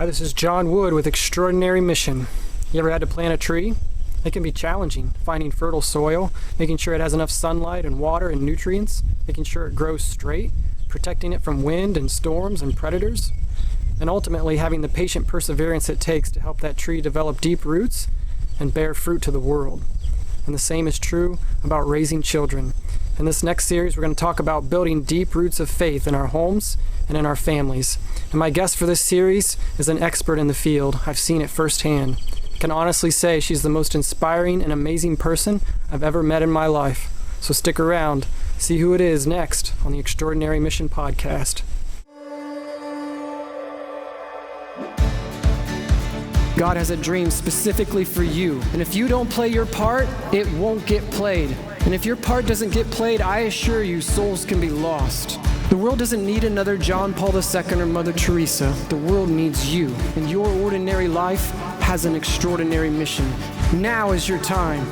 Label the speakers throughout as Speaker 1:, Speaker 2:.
Speaker 1: Hi, this is John Wood with Extraordinary Mission. You ever had to plant a tree? It can be challenging, finding fertile soil, making sure it has enough sunlight and water and nutrients, making sure it grows straight, protecting it from wind and storms and predators, and ultimately having the patient perseverance it takes to help that tree develop deep roots and bear fruit to the world. And the same is true about raising children. In this next series, we're going to talk about building deep roots of faith in our homes and in our families. And my guest for this series is an expert in the field. I've seen it firsthand. I can honestly say she's the most inspiring and amazing person I've ever met in my life. So stick around, see who it is next on the Extraordinary Mission podcast. God has a dream specifically for you. And if you don't play your part, it won't get played. And if your part doesn't get played, I assure you, souls can be lost. The world doesn't need another John Paul II or Mother Teresa. The world needs you. And your ordinary life has an extraordinary mission. Now is your time.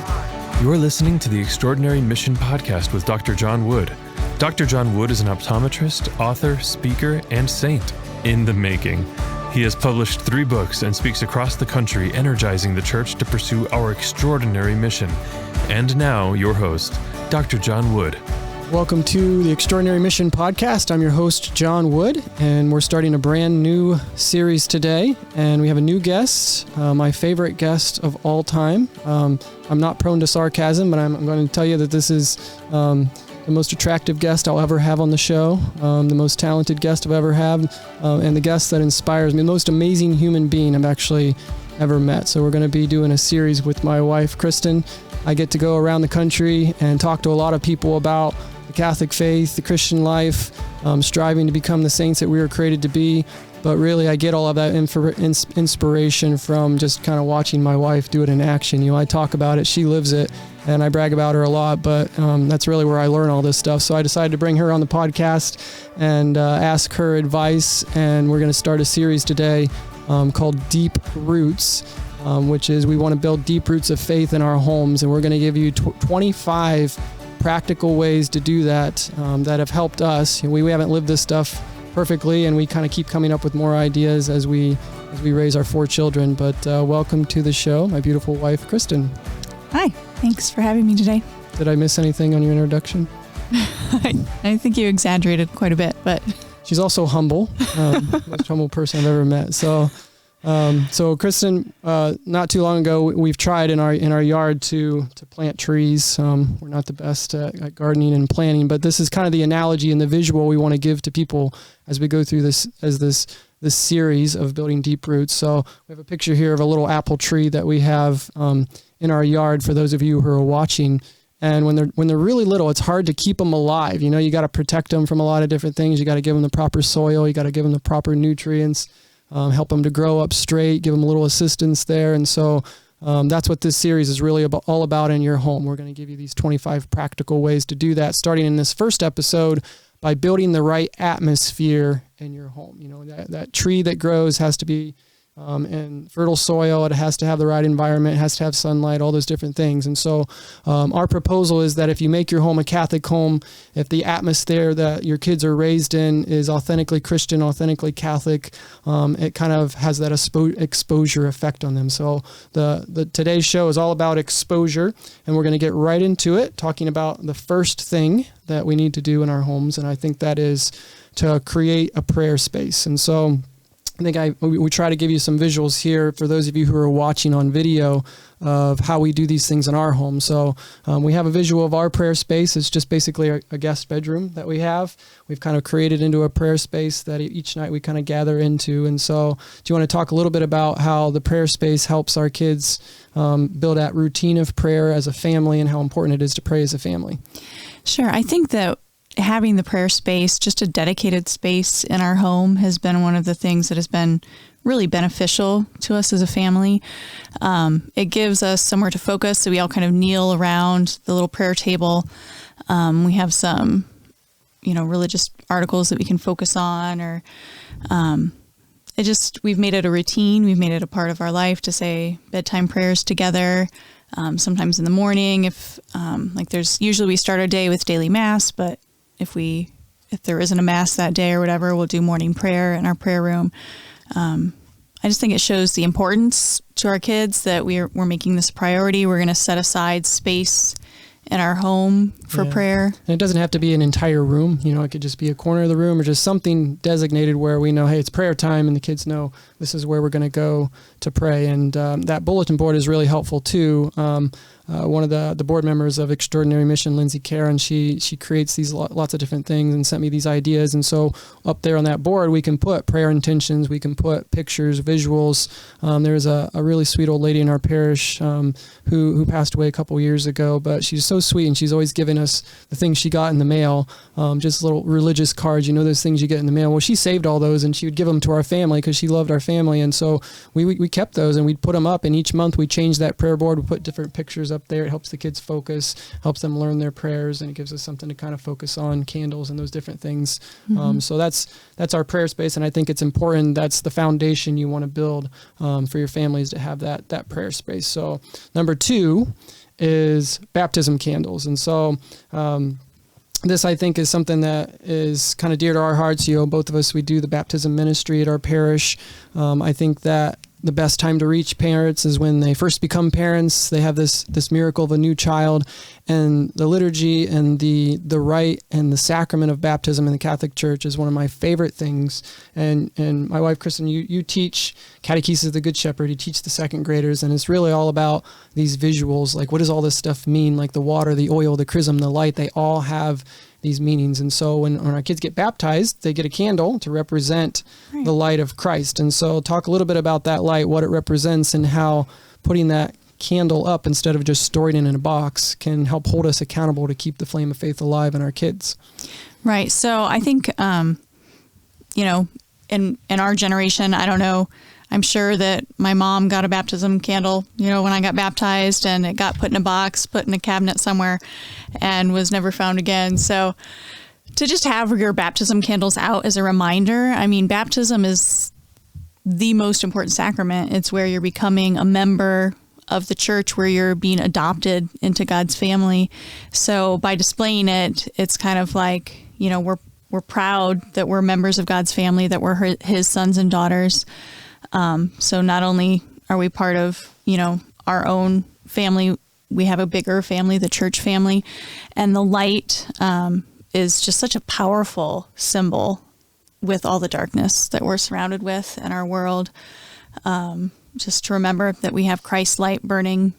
Speaker 2: You're listening to the Extraordinary Mission podcast with Dr. John Wood. Dr. John Wood is an optometrist, author, speaker, and saint in the making. He has published 3 books and speaks across the country, energizing the church to pursue our extraordinary mission. And now, your host, Dr. John Wood.
Speaker 1: Welcome to the Extraordinary Mission podcast. I'm your host, John Wood, and we're starting a brand new series today. And we have a new guest, my favorite guest of all time. I'm not prone to sarcasm, but I'm going to tell you that this is the most attractive guest I'll ever have on the show, the most talented guest I've ever had, and the guest that inspires me, the most amazing human being I've actually ever met. So we're going to be doing a series with my wife, Kristen. I get to go around the country and talk to a lot of people about the Catholic faith, the Christian life, striving to become the saints that we were created to be. But really, I get all of that inspiration from just kind of watching my wife do it in action. You know, I talk about it, she lives it, and I brag about her a lot, but that's really where I learn all this stuff. So I decided to bring her on the podcast and ask her advice, and we're going to start a series today called Deep Roots, which is we want to build deep roots of faith in our homes, and we're going to give you 25 practical ways to do that that have helped us. We haven't lived this stuff perfectly, and we kind of keep coming up with more ideas as we raise our 4 children. But welcome to the show, my beautiful wife, Kristen.
Speaker 3: Hi, thanks for having me today.
Speaker 1: Did I miss anything on your introduction?
Speaker 3: I think you exaggerated quite a bit, but
Speaker 1: she's also humble, most humble person I've ever met. So Kristen, not too long ago, we've tried in our yard to plant trees. We're not the best at gardening and planting, but this is kind of the analogy and the visual we want to give to people as we go through this series of building deep roots. So we have a picture here of a little apple tree that we have in our yard for those of you who are watching. And when they're really little, it's hard to keep them alive. You know, you got to protect them from a lot of different things. You got to give them the proper soil. You got to give them the proper nutrients. Help them to grow up straight, give them a little assistance there. And so that's what this series is really all about in your home. We're going to give you these 25 practical ways to do that, starting in this first episode by building the right atmosphere in your home. You know, that tree that grows has to be in fertile soil. It has to have the right environment. It has to have sunlight, all those different things. And so our proposal is that if you make your home a Catholic home, if the atmosphere that your kids are raised in is authentically Christian, authentically Catholic, it kind of has that exposure effect on them. So the today's show is all about exposure, and we're going to get right into it, talking about the first thing that we need to do in our homes, and I think that is to create a prayer space. And so I think we try to give you some visuals here for those of you who are watching on video of how we do these things in our home. So we have a visual of our prayer space. It's just basically a guest bedroom that we have. We've kind of created into a prayer space that each night we kind of gather into. And so do you want to talk a little bit about how the prayer space helps our kids build that routine of prayer as a family and how important it is to pray as a family?
Speaker 3: Sure. I think that having the prayer space, just a dedicated space in our home, has been one of the things that has been really beneficial to us as a family. It gives us somewhere to focus, so we all kind of kneel around the little prayer table. We have some, religious articles that we can focus on, or we've made it a routine. We've made it a part of our life to say bedtime prayers together. Sometimes in the morning, usually we start our day with daily mass, but if there isn't a mass that day or whatever, we'll do morning prayer in our prayer room. I just think it shows the importance to our kids that we're making this a priority. We're going to set aside space in our home for prayer.
Speaker 1: And it doesn't have to be an entire room. It could just be a corner of the room or just something designated where we know, hey, it's prayer time, and the kids know this is where we're going to go to pray. And that bulletin board is really helpful too. One of the board members of Extraordinary Mission, Lindsay Karen, she creates these lots of different things and sent me these ideas. And so up there on that board, we can put prayer intentions, we can put pictures, visuals. There's a really sweet old lady in our parish who passed away a couple years ago, but she's so sweet, and she's always giving us the things she got in the mail, just little religious cards, those things you get in the mail. Well, she saved all those, and she would give them to our family because she loved our family. And so we kept those, and we'd put them up, and each month we changed that prayer board. We put different pictures up there. It helps the kids focus, helps them learn their prayers, and it gives us something to kind of focus on, candles and those different things. So that's our prayer space, and I think it's important. That's the foundation you want to build for your families, to have that prayer space. So number 2 is baptism candles. And so this, I think, is something that is kind of dear to our hearts. Both of us, we do the baptism ministry at our parish. I think that the best time to reach parents is when they first become parents. They have this miracle of a new child, and the liturgy and the rite and the sacrament of baptism in the Catholic Church is one of my favorite things. And my wife, Kristen, you teach Catechesis of the Good Shepherd. You teach the second graders, and it's really all about these visuals. Like, what does all this stuff mean? Like the water, the oil, the chrism, the light, they all have these meanings. And so when our kids get baptized, they get a candle to represent the light of Christ. And so talk a little bit about that light, what it represents, and how putting that candle up instead of just storing it in a box can help hold us accountable to keep the flame of faith alive in our kids.
Speaker 3: Right. So I think, in our generation, I don't know, I'm sure that my mom got a baptism candle, when I got baptized, and it got put in a box, put in a cabinet somewhere, and was never found again. So to just have your baptism candles out as a reminder, baptism is the most important sacrament. It's where you're becoming a member of the church, where you're being adopted into God's family. So by displaying it, it's kind of like, we're proud that we're members of God's family, that we're his sons and daughters. So not only are we part of, our own family, we have a bigger family, the church family, and the light is just such a powerful symbol with all the darkness that we're surrounded with in our world. Just to remember that we have Christ's light burning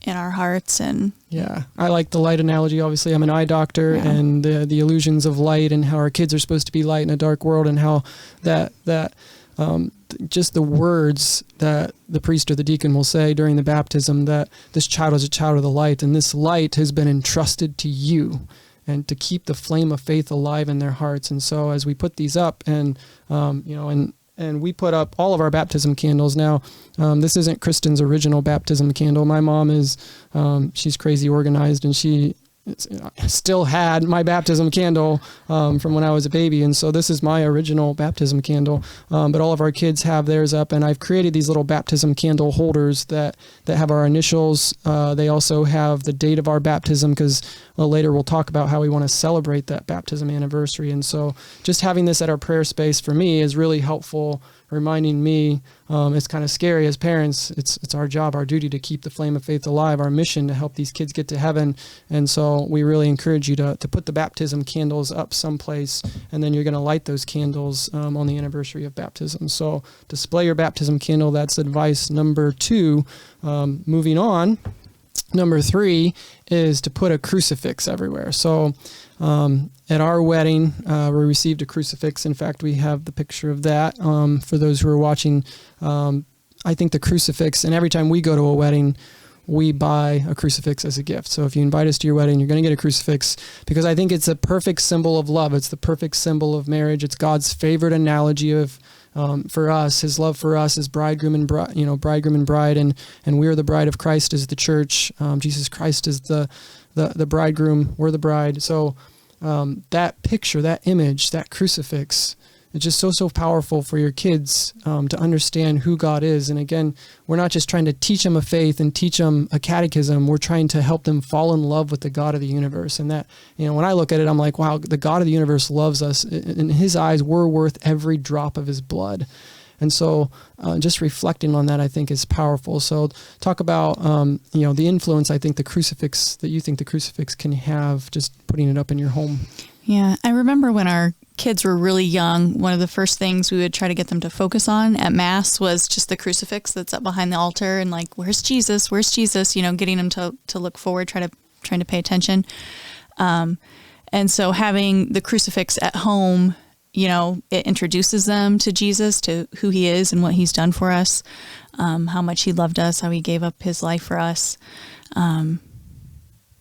Speaker 3: in our hearts. And
Speaker 1: yeah, I like the light analogy. Obviously, I'm an eye doctor, and the illusions of light, and how our kids are supposed to be light in a dark world, and how that just the words that the priest or the deacon will say during the baptism, that this child is a child of the light, and this light has been entrusted to you, and to keep the flame of faith alive in their hearts. And so as we put these up, and and we put up all of our baptism candles. Now, this isn't Kristen's original baptism candle. My mom is, she's crazy organized, and she still had my baptism candle from when I was a baby. And so this is my original baptism candle. But all of our kids have theirs up, and I've created these little baptism candle holders that have our initials. They also have the date of our baptism, because later we'll talk about how we want to celebrate that baptism anniversary. And so just having this at our prayer space for me is really helpful, reminding me, it's kind of scary as parents. It's our job, our duty to keep the flame of faith alive, our mission to help these kids get to heaven. And so we really encourage you to put the baptism candles up someplace, and then you're going to light those candles on the anniversary of baptism. So display your baptism candle. That's advice number 2. Moving on. Number 3 is to put a crucifix everywhere. So at our wedding, we received a crucifix. In fact, we have the picture of that for those who are watching. I think the crucifix, and every time we go to a wedding, we buy a crucifix as a gift. So if you invite us to your wedding, you're going to get a crucifix, because I think it's a perfect symbol of love. It's the perfect symbol of marriage. It's God's favorite analogy of for us, his love for us as bridegroom and bride, and we are the bride of Christ as the church. Jesus Christ is the bridegroom. We're the bride. So that picture, that image, that crucifix, it's just so powerful for your kids to understand who God is. And again, we're not just trying to teach them a faith and teach them a catechism. We're trying to help them fall in love with the God of the universe. And that, when I look at it, I'm like, wow, the God of the universe loves us. In his eyes, we're worth every drop of his blood. And so just reflecting on that, I think, is powerful. So talk about, the influence I think the crucifix can have, just putting it up in your home.
Speaker 3: Yeah, I remember when our kids were really young, one of the first things we would try to get them to focus on at Mass was just the crucifix that's up behind the altar, and like, where's Jesus? Where's Jesus? Getting them to look forward, trying to pay attention. And so having the crucifix at home, it introduces them to Jesus, to who he is and what he's done for us, how much he loved us, how he gave up his life for us. And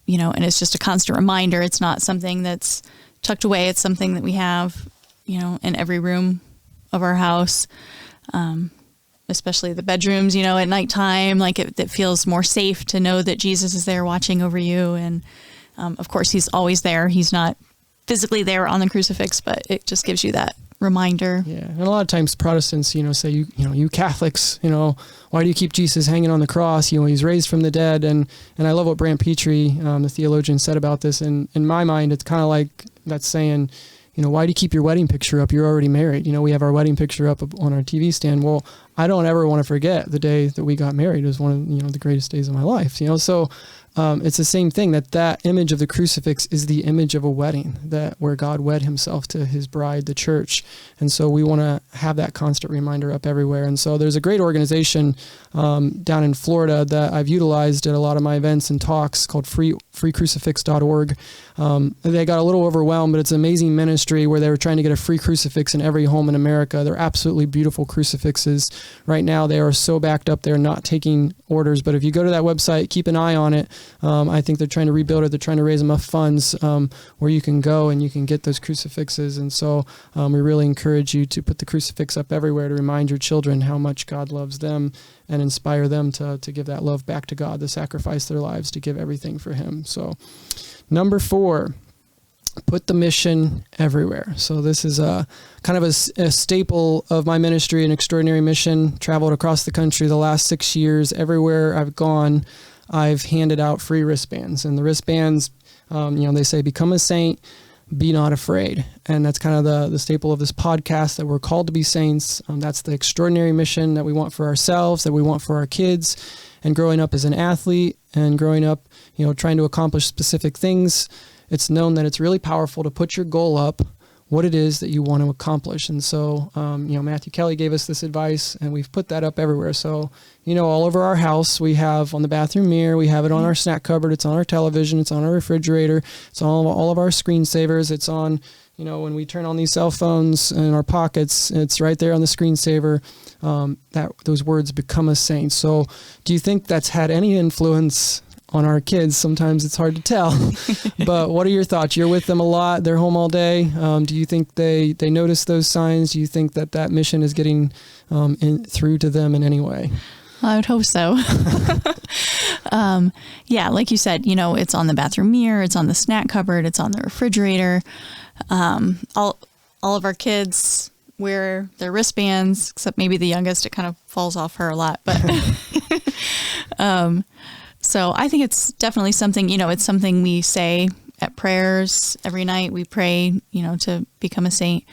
Speaker 3: it's just a constant reminder. It's not something that's tucked away. It's something that we have, in every room of our house, especially the bedrooms, at nighttime. Like it feels more safe to know that Jesus is there watching over you. And of course, he's always there. He's not physically there on the crucifix, but it just gives you that reminder.
Speaker 1: Yeah, and a lot of times Protestants, say, you Catholics, why do you keep Jesus hanging on the cross? He's raised from the dead. And I love what Brant Petrie, the theologian, said about this. And in my mind, it's kind of like that's saying, why do you keep your wedding picture up? You're already married. We have our wedding picture up on our TV stand. Well, I don't ever want to forget the day that we got married. It was one of the greatest days of my life. So it's the same thing, that image of the crucifix is the image of a wedding, where God wed himself to his bride, the church. And so we want to have that constant reminder up everywhere. And so there's a great organization down in Florida that I've utilized at a lot of my events and talks called freecrucifix.org. They got a little overwhelmed, but it's an amazing ministry where they were trying to get a free crucifix in every home in America. They're absolutely beautiful crucifixes. Right now, they are so backed up, they're not taking orders. But if you go to that website, keep an eye on it. I think they're trying to rebuild it. They're trying to raise enough funds where you can go and you can get those crucifixes. And so we really encourage you to put the crucifix up everywhere to remind your children how much God loves them and inspire them to give that love back to God, to sacrifice their lives, to give everything for him. So number 4, put the mission everywhere. So this is a kind of a staple of my ministry, an extraordinary mission. Traveled across the country the last 6 years. Everywhere I've gone, I've handed out free wristbands. And the wristbands, they say, become a saint, be not afraid. And that's kind of the staple of this podcast, that we're called to be saints. That's the extraordinary mission that we want for ourselves, that we want for our kids. And growing up as an athlete and growing up, trying to accomplish specific things, it's known that it's really powerful to put your goal up, what it is that you want to accomplish. And so, Matthew Kelly gave us this advice, and we've put that up everywhere. So, all over our house, we have on the bathroom mirror, we have it on our snack cupboard, it's on our television, it's on our refrigerator, it's on all of our screensavers, it's on, when we turn on these cell phones in our pockets, it's right there on the screensaver, that those words, become a saint. So do you think that's had any influence on our kids? Sometimes it's hard to tell, but what are your thoughts? You're with them a lot. They're home all day. Do you think they notice those signs? Do you think that mission is getting through to them in any way?
Speaker 3: I would hope so. Yeah, like you said, it's on the bathroom mirror, it's on the snack cupboard, it's on the refrigerator. All of our kids wear their wristbands, except maybe the youngest. It kind of falls off her a lot, but so I think it's definitely something, it's something we say at prayers every night. We pray, to become a saint.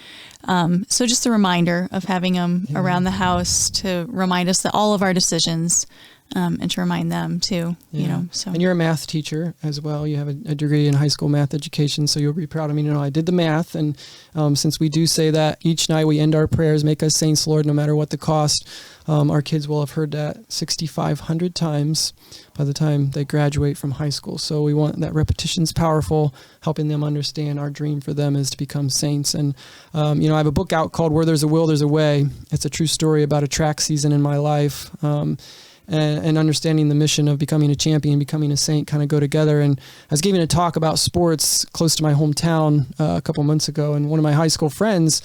Speaker 3: So just a reminder of having them around the house to remind us that all of our decisions, and to remind them too, so.
Speaker 1: And you're a math teacher as well. You have a degree in high school math education, so you'll be proud of me. I did the math, and since we do say that each night we end our prayers, make us saints, Lord, no matter what the cost, our kids will have heard that 6,500 times by the time they graduate from high school. So we want that repetition's powerful, helping them understand our dream for them is to become saints. And, I have a book out called Where There's a Will, There's a Way. It's a true story about a track season in my life. And understanding the mission of becoming a champion, becoming a saint kind of go together. And I was giving a talk about sports close to my hometown a couple months ago, and one of my high school friends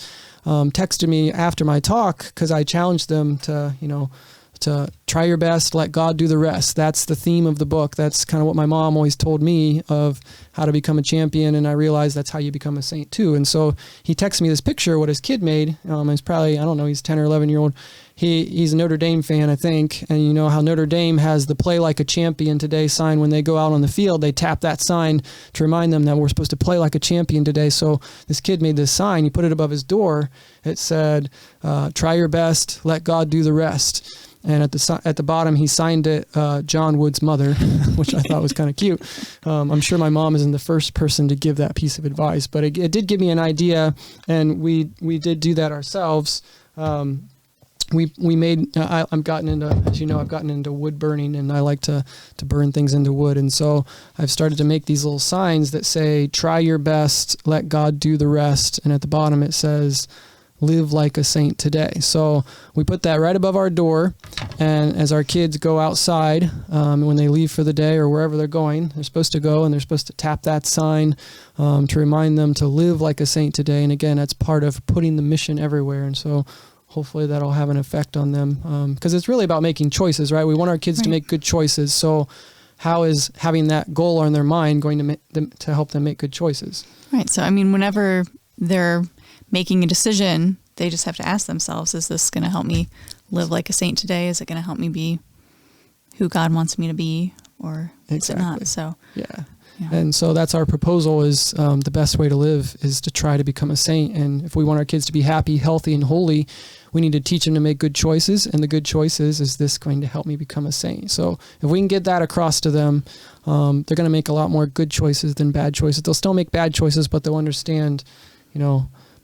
Speaker 1: texted me after my talk because I challenged them to try your best, let God do the rest. That's the theme of the book. That's kind of what my mom always told me of how to become a champion, and I realized that's how you become a saint too. And so he texted me this picture of what his kid made. He's probably, he's 10 or 11 year old. he's a Notre Dame fan, I think. And you know how Notre Dame has the play like a champion today sign when they go out on the field. They tap that sign to remind them that we're supposed to play like a champion today. So this kid made this sign. He put it above his door. It said, try your best, let God do the rest. And at the bottom, he signed it John Wood's mother, which I thought was kind of cute. I'm sure my mom isn't the first person to give that piece of advice, but it did give me an idea, and we did do that ourselves. We made. I've gotten into wood burning, and I like to burn things into wood, and so I've started to make these little signs that say, "Try your best, let God do the rest," and at the bottom it says, live like a saint today. So we put that right above our door, and as our kids go outside, when they leave for the day or wherever they're going, they're supposed to go and they're supposed to tap that sign to remind them to live like a saint today. And again, that's part of putting the mission everywhere. And so hopefully that'll have an effect on them, because it's really about making choices, right? We want our kids to make good choices. So how is having that goal on their mind going to help them make good choices?
Speaker 3: Right. So, I mean, whenever they're making a decision, they just have to ask themselves, is this going to help me live like a saint today? Is it going to help me be who God wants me to be, or is it not? So,
Speaker 1: yeah. And so that's our proposal is the best way to live is to try to become a saint. And if we want our kids to be happy, healthy, and holy, we need to teach them to make good choices. And the good choices is this going to help me become a saint? So if we can get that across to them, they're going to make a lot more good choices than bad choices. They'll still make bad choices, but they'll understand,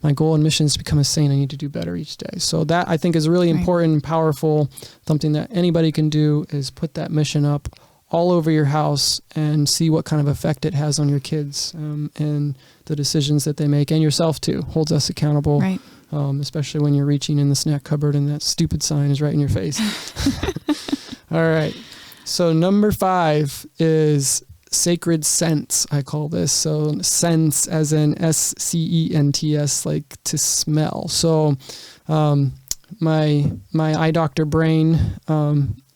Speaker 1: my goal and mission is to become a saint. I need to do better each day. So that, I think, is really important and powerful. Something that anybody can do is put that mission up all over your house and see what kind of effect it has on your kids and the decisions that they make, and yourself too. Holds us accountable, especially when you're reaching in the snack cupboard and that stupid sign is right in your face. All right. So number 5 is sacred scents, I call this. So scents as in SCENTS, like to smell. So my eye doctor brain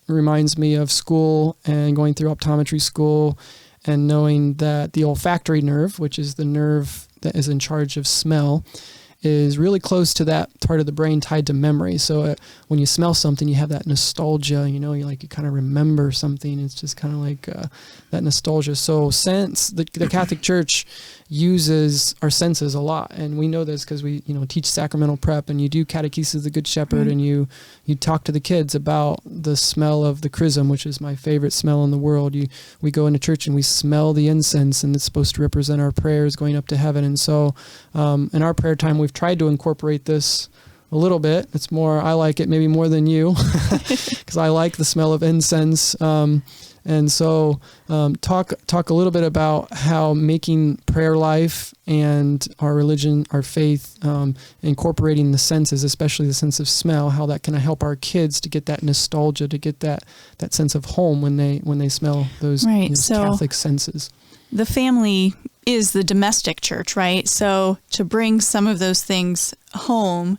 Speaker 1: reminds me of school and going through optometry school and knowing that the olfactory nerve, which is the nerve that is in charge of smell, is really close to that part of the brain tied to memory. So when you smell something, you have that nostalgia, you kind of remember something. It's just kind of like that nostalgia. So sense, the Catholic Church uses our senses a lot. And we know this because we, teach sacramental prep, and you do catechesis of the Good Shepherd, and you talk to the kids about the smell of the chrism, which is my favorite smell in the world. We go into church and we smell the incense, and it's supposed to represent our prayers going up to heaven. And so in our prayer time, we've tried to incorporate this a little bit. It's more, I like it maybe more than you because I like the smell of incense. And so talk a little bit about how making prayer life and our religion, our faith, incorporating the senses, especially the sense of smell, how that can help our kids to get that nostalgia, to get that sense of home when they smell those Catholic senses.
Speaker 3: The family is the domestic church, right? So to bring some of those things home,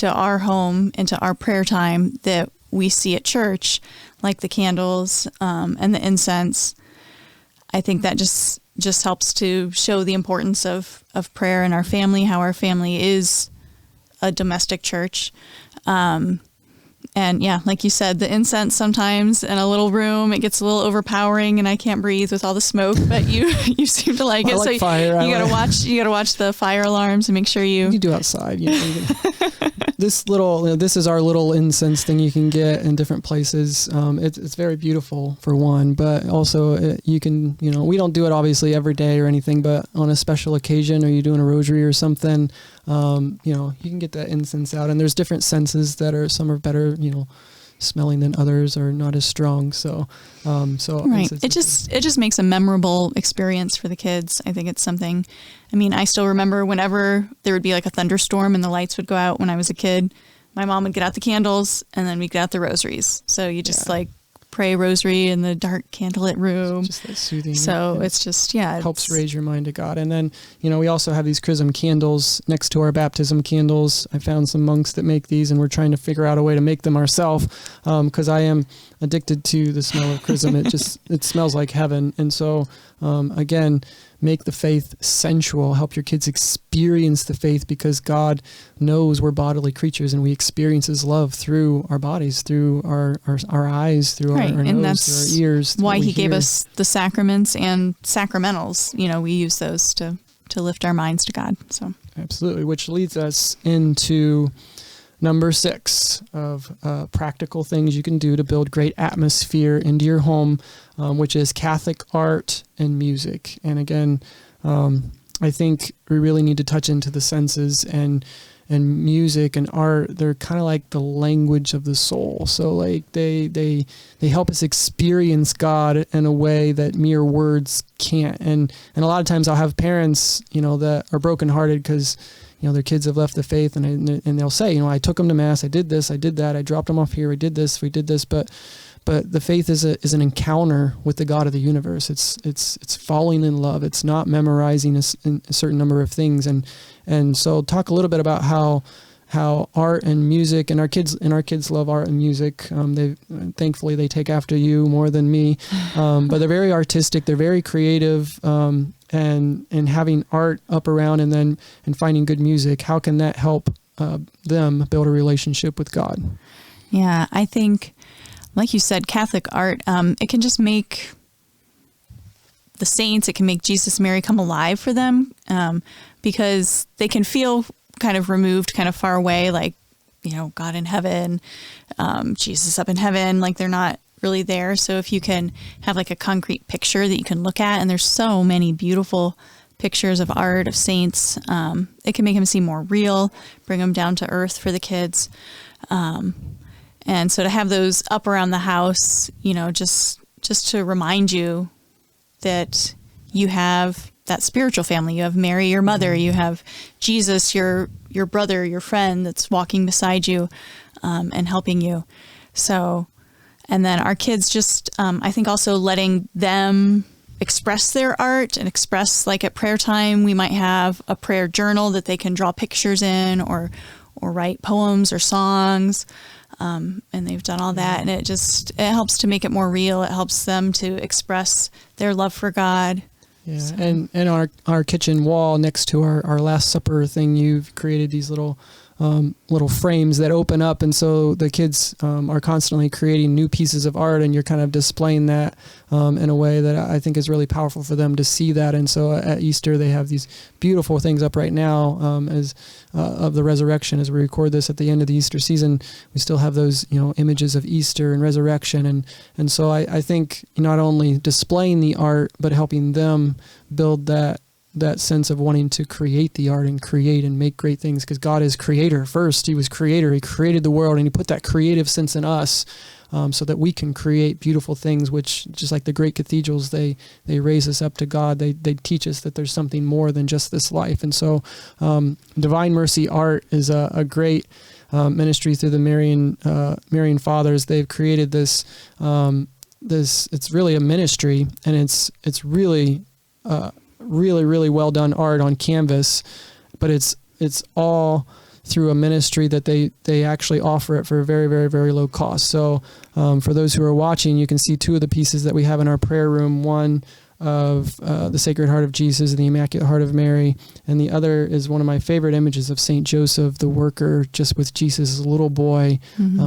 Speaker 3: into our prayer time that we see at church, like the candles and the incense, I think that just helps to show the importance of prayer in our family, how our family is a domestic church. And yeah, like you said, the incense sometimes in a little room, it gets a little overpowering and I can't breathe with all the smoke, but you seem to like it.
Speaker 1: Like
Speaker 3: so
Speaker 1: fire.
Speaker 3: you gotta watch the fire alarms and make sure you
Speaker 1: do outside. This is our little incense thing you can get in different places. It's very beautiful for one, but also you can, we don't do it obviously every day or anything, but on a special occasion or you're doing a rosary or something, you can get that incense out, and there's different senses some are better, smelling than others or not as strong. So
Speaker 3: right. It just makes a memorable experience for the kids. I think it's something, I still remember whenever there would be like a thunderstorm and the lights would go out when I was a kid, my mom would get out the candles and then we'd get out the rosaries. So you just pray rosary in the dark candlelit room.
Speaker 1: Just that soothing.
Speaker 3: So it's just,
Speaker 1: helps raise your mind to God. And then, we also have these chrism candles next to our baptism candles. I found some monks that make these, and we're trying to figure out a way to make them ourselves because I am addicted to the smell of chrism. It smells like heaven. And so Again, make the faith sensual, help your kids experience the faith, because God knows we're bodily creatures and we experience his love through our bodies, through our eyes, through our
Speaker 3: and
Speaker 1: nose,
Speaker 3: that's
Speaker 1: through our ears.
Speaker 3: why he gave us the sacraments and sacramentals. We use those to lift our minds to God. So
Speaker 1: absolutely, which leads us into number 6 of practical things you can do to build great atmosphere into your home, which is Catholic art and music. And again, I think we really need to touch into the senses, and music and art, they're kind of like the language of the soul. So like they help us experience God in a way that mere words can't. And a lot of times I'll have parents, that are brokenhearted because their kids have left the faith, and they'll say, I took them to mass, I did this, I did that, I dropped them off here, we did this, but the faith is an encounter with the God of the universe. It's falling in love. It's not memorizing a certain number of things, and so talk a little bit about how art and music, and our kids love art and music. Thankfully they take after you more than me, but they're very artistic, they're very creative. And having art up around and finding good music, how can that help them build a relationship with God?
Speaker 3: Yeah, I think, like you said, Catholic art, it can just make the saints, it can make Jesus, Mary come alive for them, because they can feel kind of removed, kind of far away, like, God in heaven, Jesus up in heaven, like they're not really there. So if you can have like a concrete picture that you can look at, and there's so many beautiful pictures of art of saints, it can make them seem more real, bring them down to earth for the kids. And so to have those up around the house, just to remind you that you have that spiritual family. You have Mary, your mother, you have Jesus, your brother, your friend that's walking beside you, and helping you. So, and then our kids just, I think also letting them express their art and express, like at prayer time, we might have a prayer journal that they can draw pictures in or write poems or songs. And they've done all that, and it helps to make it more real. It helps them to express their love for God.
Speaker 1: Yeah. So. And our kitchen wall next to our Last Supper thing, you've created these little frames that open up, and so the kids are constantly creating new pieces of art, and you're kind of displaying that in a way that I think is really powerful for them to see that. And so at Easter they have these beautiful things up right now as of the resurrection. As we record this at the end of the Easter season, we still have those images of Easter and resurrection, and so I think not only displaying the art but helping them build that sense of wanting to create the art and create and make great things, because God is creator first. He was creator. He created the world, and he put that creative sense in us so that we can create beautiful things, which, just like the great cathedrals, they raise us up to God. They teach us that there's something more than just this life. And so Divine Mercy Art is a great ministry through the Marian Fathers. They've created this, it's really a ministry, and it's really really, really well done art on canvas, but it's all through a ministry that they actually offer it for a very, very, very low cost. So for those who are watching, you can see 2 of the pieces that we have in our prayer room, one of the Sacred Heart of Jesus and the Immaculate Heart of Mary, and the other is one of my favorite images of St. Joseph, the worker, just with Jesus as a little boy.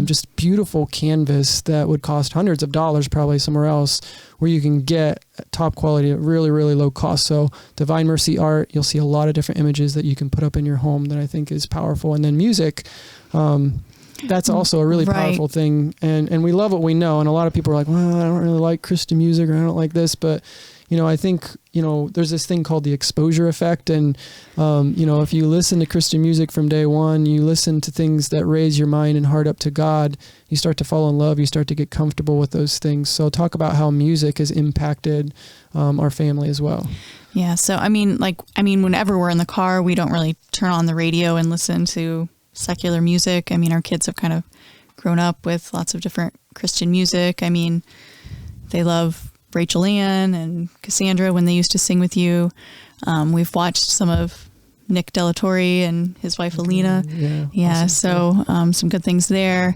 Speaker 1: Just beautiful canvas that would cost hundreds of dollars probably somewhere else, where you can get top quality at really, really low cost. So Divine Mercy Art, you'll see a lot of different images that you can put up in your home that I think is powerful. And then music, that's also a really powerful thing. And we love what we know. And a lot of people are like, well, I don't really like Christian music, or I don't like this, but I think, there's this thing called the exposure effect. And, if you listen to Christian music from day one, you listen to things that raise your mind and heart up to God, you start to fall in love, you start to get comfortable with those things. So talk about how music has impacted our family as well.
Speaker 3: Yeah. So, whenever we're in the car, we don't really turn on the radio and listen to secular music. Our kids have kind of grown up with lots of different Christian music. They love Rachel Ann and Cassandra when they used to sing with you. We've watched some of Nick De La Torre and his wife Alina. Yeah. Awesome. So some good things there.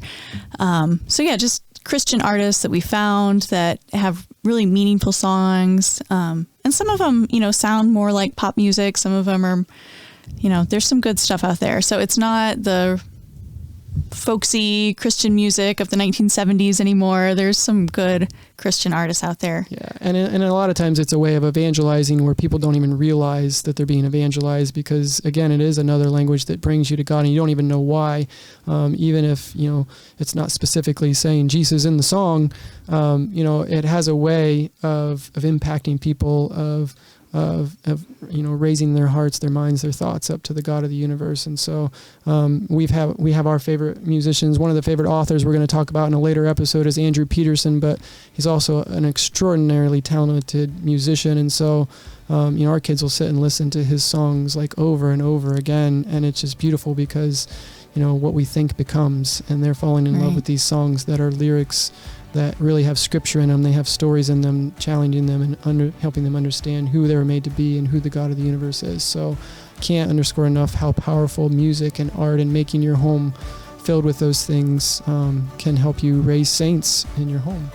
Speaker 3: Just Christian artists that we found that have really meaningful songs. And And some of them, sound more like pop music. Some of them are, there's some good stuff out there. So it's not the folksy Christian music of the 1970s anymore. There's some good Christian artists out there.
Speaker 1: Yeah, and a lot of times it's a way of evangelizing where people don't even realize that they're being evangelized, because again, it is another language that brings you to God, and you don't even know why. Even if it's not specifically saying Jesus in the song, it has a way of impacting people, of raising their hearts, their minds, their thoughts up to the God of the universe. And so we have our favorite musicians. One of the favorite authors we're going to talk about in a later episode is Andrew Peterson, but he's also an extraordinarily talented musician. And so our kids will sit and listen to his songs like over and over again, and it's just beautiful because what we think becomes, and they're falling in love with these songs that are lyrics that really have scripture in them. They have stories in them, challenging them and helping them understand who they were made to be and who the God of the universe is. So can't underscore enough how powerful music and art and making your home filled with those things can help you raise saints in your home.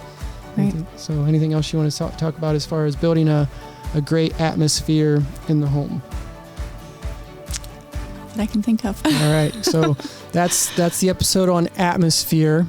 Speaker 3: Right.
Speaker 1: So anything else you want to talk about as far as building a great atmosphere in the home?
Speaker 3: That I can think of.
Speaker 1: All right. So that's the episode on atmosphere.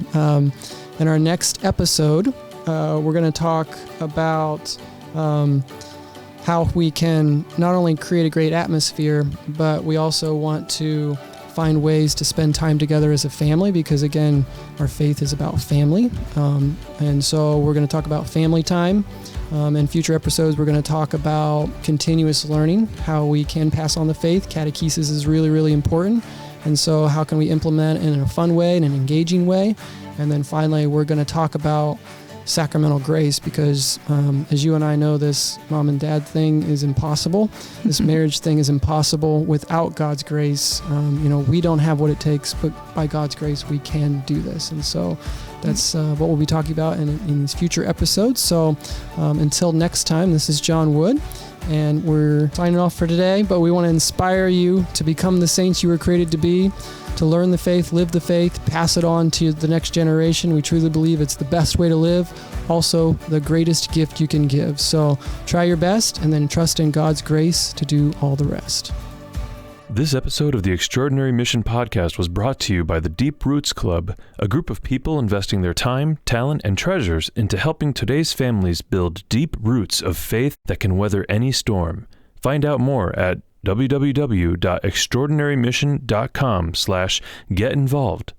Speaker 1: In our next episode, we're going to talk about how we can not only create a great atmosphere, but we also want to find ways to spend time together as a family, because again, our faith is about family. And so we're going to talk about family time. In future episodes, we're going to talk about continuous learning, how we can pass on the faith. Catechesis is really, really important. And so how can we implement it in a fun way, in an engaging way? And then finally, we're going to talk about sacramental grace, because as you and I know, this mom and dad thing is impossible. This marriage thing is impossible without God's grace. We don't have what it takes, but by God's grace, we can do this. And so that's what we'll be talking about in these future episodes. So until next time, this is John Wood, and we're signing off for today, but we want to inspire you to become the saints you were created to be, to learn the faith, live the faith, pass it on to the next generation. We truly believe it's the best way to live, also the greatest gift you can give. So try your best and then trust in God's grace to do all the rest.
Speaker 2: This episode of the Extraordinary Mission Podcast was brought to you by the Deep Roots Club, a group of people investing their time, talent, and treasures into helping today's families build deep roots of faith that can weather any storm. Find out more at www.extraordinarymission.com/get-involved.